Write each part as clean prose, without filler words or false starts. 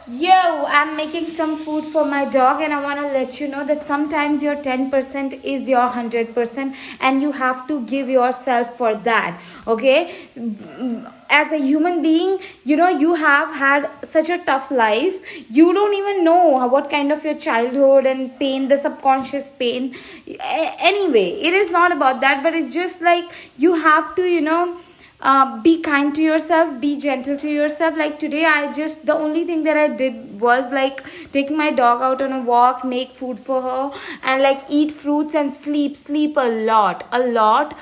Yo, I'm making some food for my dog, and I want to let you know that sometimes your 10% is your 100%, and you have to give yourself for that. Okay, as a human being, you have had such a tough life. You don't even know what kind of your childhood and pain, the subconscious pain. Anyway, it is not about that, but it's just like you have to, be kind to yourself, be gentle to yourself. Like today, the only thing that I did was like taking my dog out on a walk, make food for her, and like eat fruits and sleep a lot.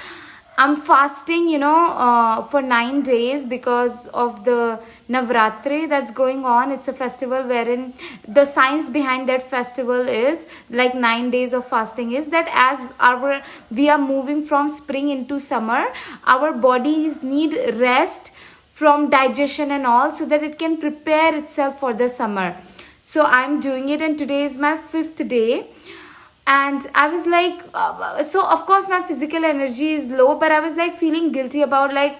I'm fasting, for 9 days because of the Navratri that's going on. It's a festival wherein the science behind that festival is like 9 days of fasting is that as we are moving from spring into summer, our bodies need rest from digestion and all so that it can prepare itself for the summer. So I'm doing it, and today is my fifth day. And I was like, so of course my physical energy is low, but I was like feeling guilty about, like,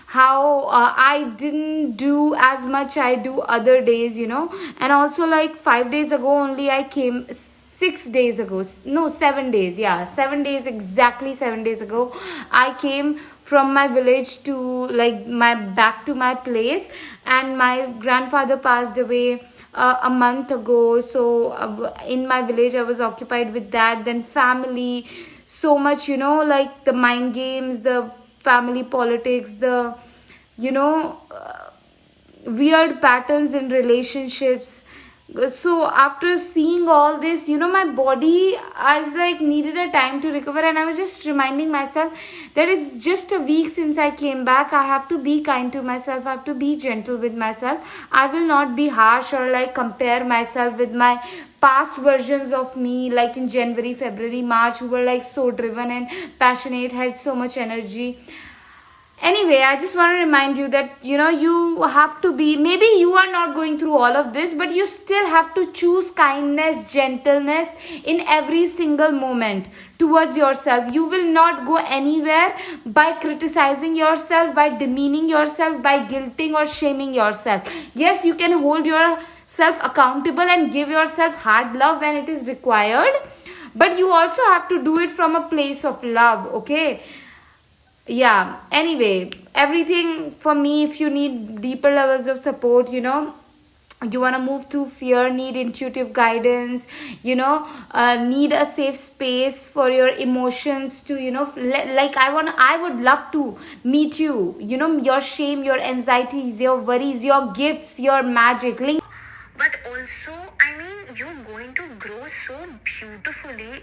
how I didn't do as much I do other days, and also like 5 days ago only I came, 6 days ago, no, 7 days, yeah, 7 days, exactly 7 days ago I came from my village to like my back to my place, and my grandfather passed away a month ago. So in my village I was occupied with that, then family, so much, like the mind games, the family politics, the you know uh, weird patterns in relationships. So after seeing all this, my body, I was like needed a time to recover, and I was just reminding myself that it's just a week since I came back. I have to be kind to myself, I have to be gentle with myself. I will not be harsh or like compare myself with my past versions of me, like in January, February, March, who were like so driven and passionate, had so much energy. Anyway, I just want to remind you that you have to be, maybe you are not going through all of this, but you still have to choose kindness, gentleness in every single moment towards yourself. You will not go anywhere by criticizing yourself, by demeaning yourself, by guilting or shaming yourself. Yes, you can hold yourself accountable and give yourself hard love when it is required, but you also have to do it from a place of love. Okay, yeah, anyway, everything for me, if you need deeper levels of support, you want to move through fear, need intuitive guidance, need a safe space for your emotions to, like I would love to meet you, your shame, your anxieties, your worries, your gifts, your magic link. But also, I mean, you're going to grow so beautifully